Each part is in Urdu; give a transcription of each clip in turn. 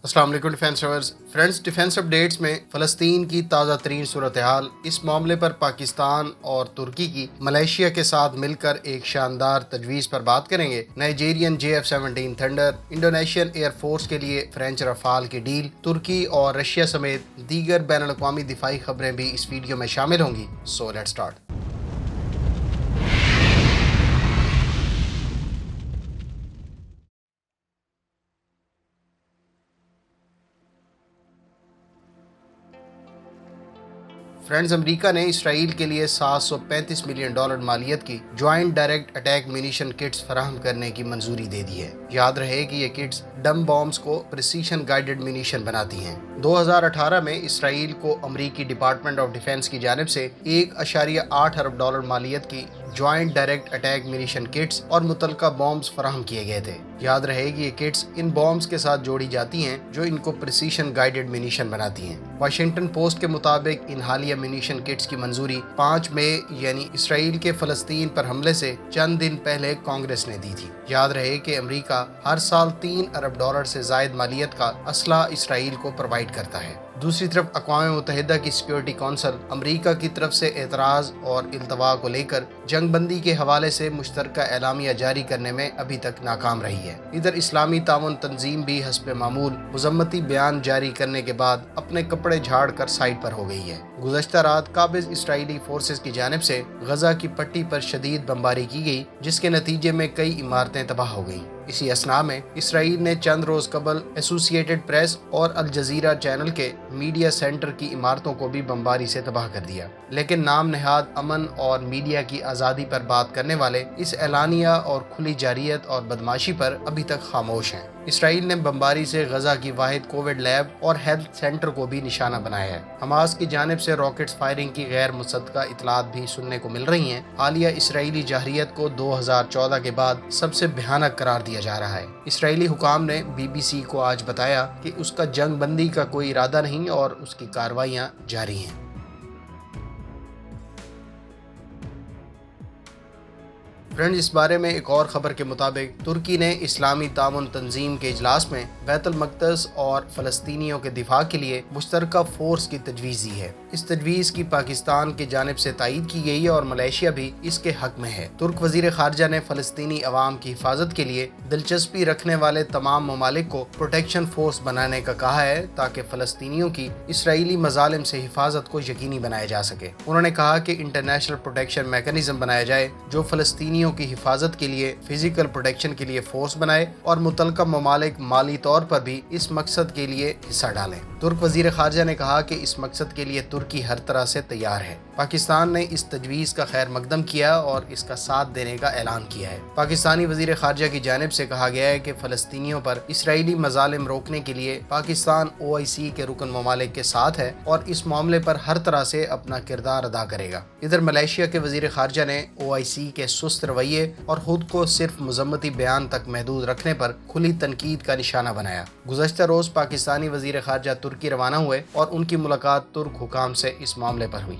السلام علیکم defence lovers friends, defence updates میں فلسطین کی تازہ ترین صورتحال، اس معاملے پر پاکستان اور ترکی کی ملائیشیا کے ساتھ مل کر ایک شاندار تجویز پر بات کریں گے۔ نائجیرین JF-17 thunder, Indonesian air force کے لیے فرینچ رافال کی ڈیل، ترکی اور رشیا سمیت دیگر بین الاقوامی دفاعی خبریں بھی اس ویڈیو میں شامل ہوں گی۔ So let's start. فرینڈز، امریکہ نے اسرائیل کے لیے $735 ملین مالیت کی جوائنٹ ڈائریکٹ اٹیک منیشن کٹس فراہم کرنے کی منظوری دے دی ہے۔ یاد رہے کہ یہ کٹس ڈم بامز کو پریسیشن گائیڈڈ منیشن بناتی ہیں۔ 2018 میں اسرائیل کو امریکی ڈپارٹمنٹ آف ڈیفنس کی جانب سے $1.8 ارب مالیت کی جوائنٹ ڈائریکٹ اٹیک منیشن کٹس اور متعلقہ بامز فراہم کیے گئے تھے۔ یاد رہے کہ یہ کٹس ان بامز کے ساتھ جوڑی جاتی ہیں جو ان کو پریسیشن گائیڈڈ منیشن بناتی ہیں۔ واشنگٹن پوسٹ کے مطابق ان حالیہ منیشن کٹس کی منظوری 5 مئی یعنی اسرائیل کے فلسطین پر حملے سے چند دن پہلے کانگریس نے دی تھی۔ یاد رہے کہ امریکہ ہر سال $3 ارب سے زائد مالیت کا اسلحہ اسرائیل کو پرووائڈ کرتا ہے۔ دوسری طرف اقوام متحدہ کی سیکیورٹی کونسل امریکہ کی طرف سے اعتراض اور التوا کو لے کر جنگ بندی کے حوالے سے مشترکہ اعلامیہ جاری کرنے میں ابھی تک ناکام رہی ہے۔ ادھر اسلامی تعاون تنظیم بھی حسب معمول مذمتی بیان جاری کرنے کے بعد اپنے کپڑے جھاڑ کر سائٹ پر ہو گئی ہے۔ گزشتہ رات قابض اسرائیلی فورسز کی جانب سے غزہ کی پٹی پر شدید بمباری کی گئی، جس کے نتیجے میں کئی عمارتیں تباہ ہو گئیں۔ اسی اثناء میں اسرائیل نے چند روز قبل ایسوسی ایٹڈ پریس اور الجزیرہ چینل کے میڈیا سینٹر کی عمارتوں کو بھی بمباری سے تباہ کر دیا، لیکن نام نہاد امن اور میڈیا کی آزادی پر بات کرنے والے اس اعلانیہ اور کھلی جارحیت اور بدماشی پر ابھی تک خاموش ہیں۔ اسرائیل نے بمباری سے غزہ کی واحد کووڈ لیب اور ہیلتھ سینٹر کو بھی نشانہ بنایا ہے۔ حماس کی جانب سے راکٹس فائرنگ کی غیر مصدقہ اطلاعات بھی سننے کو مل رہی ہیں۔ حالیہ اسرائیلی جارحیت کو 2014 کے بعد سب سے بھیانک قرار دیا جا رہا ہے۔ اسرائیلی حکام نے BBC کو آج بتایا کہ اس کا جنگ بندی کا کوئی ارادہ نہیں اور اس کی کارروائیاں جاری ہیں۔ فرینڈز، اس بارے میں ایک اور خبر کے مطابق ترکی نے اسلامی تعاون تنظیم کے اجلاس میں بیت المقدس اور فلسطینیوں کے دفاع کے لیے مشترکہ فورس کی تجویز دی ہے۔ اس تجویز کی پاکستان کی جانب سے تائید کی گئی ہے اور ملائیشیا بھی اس کے حق میں ہے۔ ترک وزیر خارجہ نے فلسطینی عوام کی حفاظت کے لیے دلچسپی رکھنے والے تمام ممالک کو پروٹیکشن فورس بنانے کا کہا ہے تاکہ فلسطینیوں کی اسرائیلی مظالم سے حفاظت کو یقینی بنایا جا سکے۔ انہوں نے کہا کہ انٹرنیشنل پروٹیکشن میکانزم بنایا جائے جو فلسطینیوں کی حفاظت کے لیے فزیکل پروٹیکشن کے لیے فورس بنائے اور متعلقہ ممالک مالی طور پر بھی اس مقصد کے لیے حصہ ڈالیں۔ ترک وزیر خارجہ نے کہا کہ اس مقصد کے لیے ترکی ہر طرح سے تیار ہے۔ پاکستان نے اس تجویز کا خیر مقدم کیا اور اس کا ساتھ دینے کا اعلان کیا ہے۔ پاکستانی وزیر خارجہ کی جانب سے کہا گیا ہے کہ فلسطینیوں پر اسرائیلی مظالم روکنے کے لیے پاکستان OIC کے رکن ممالک کے ساتھ ہے اور اس معاملے پر ہر طرح سے اپنا کردار ادا کرے گا۔ ادھر ملائیشیا کے وزیر خارجہ نے OIC کے سست رویے اور خود کو صرف مذمتی بیان تک محدود رکھنے پر کھلی تنقید کا نشانہ بنایا۔ گزشتہ روز پاکستانی وزیر خارجہ ترکی روانہ ہوئے اور ان کی ملاقات ترک حکام سے اس معاملے پر ہوئی۔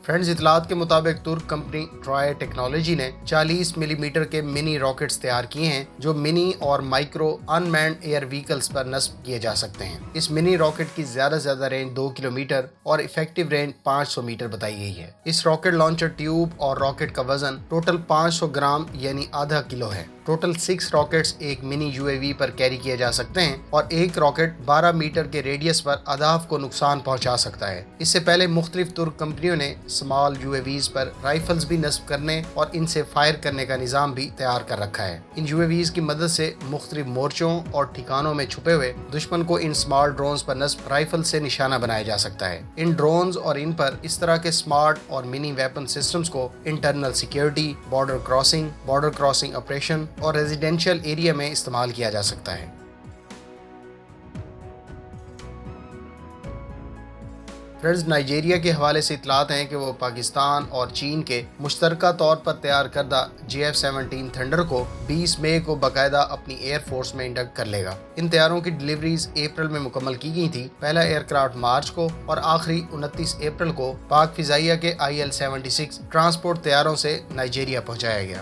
فرینڈز، اطلاعات کے مطابق ترک کمپنی ٹرائے ٹیکنالوجی نے 40 ملی میٹر کے منی راکٹس تیار کیے ہیں جو منی اور مائکرو ان مینڈ ایئر وہیکلز پر نصب کیے جا سکتے ہیں۔ اس منی راکٹ کی زیادہ سے زیادہ رینج 2 کلومیٹر اور ایفیکٹو رینج 500 میٹر بتائی گئی ہے۔ اس راکٹ لانچر ٹیوب اور راکٹ کا وزن ٹوٹل 500 گرام یعنی آدھا کلو ہے۔ ٹوٹل 6 راکٹس ایک منی UAV پر کیری کیے جا سکتے ہیں اور ایک راکٹ 12 میٹر کے ریڈیس پر اہداف کو نقصان پہنچا سکتا ہے۔ اس سے پہلے مختلف ترک کمپنیوں نے اسمال UAVs پر رائفلز بھی نصب کرنے اور ان سے فائر کرنے کا نظام بھی تیار کر رکھا ہے۔ ان UAVs کی مدد سے مختلف مورچوں اور ٹھکانوں میں چھپے ہوئے دشمن کو ان اسمارٹ ڈرونز پر نصب رائفل سے نشانہ بنایا جا سکتا ہے۔ ان ڈرونز اور ان پر اس طرح کے اسمارٹ اور منی ویپن سسٹمز کو internal security, border crossing operation اور ریزیڈینشیل ایریا میں استعمال کیا جا سکتا ہے۔ فرینڈز، نائجیریا کے حوالے سے اطلاعات ہیں کہ وہ پاکستان اور چین کے مشترکہ طور پر تیار کردہ JF-17 تھنڈر کو 20 مئی کو باقاعدہ اپنی ایئر فورس میں انڈکٹ کر لے گا۔ ان طیاروں کی ڈلیوریز اپریل میں مکمل کی گئی تھی۔ پہلا ایئر کرافٹ مارچ کو اور آخری 29 اپریل کو پاک فضائیہ کے IL-76 ٹرانسپورٹ طیاروں سے نائجیریا پہنچایا گیا۔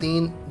3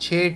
6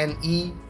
NE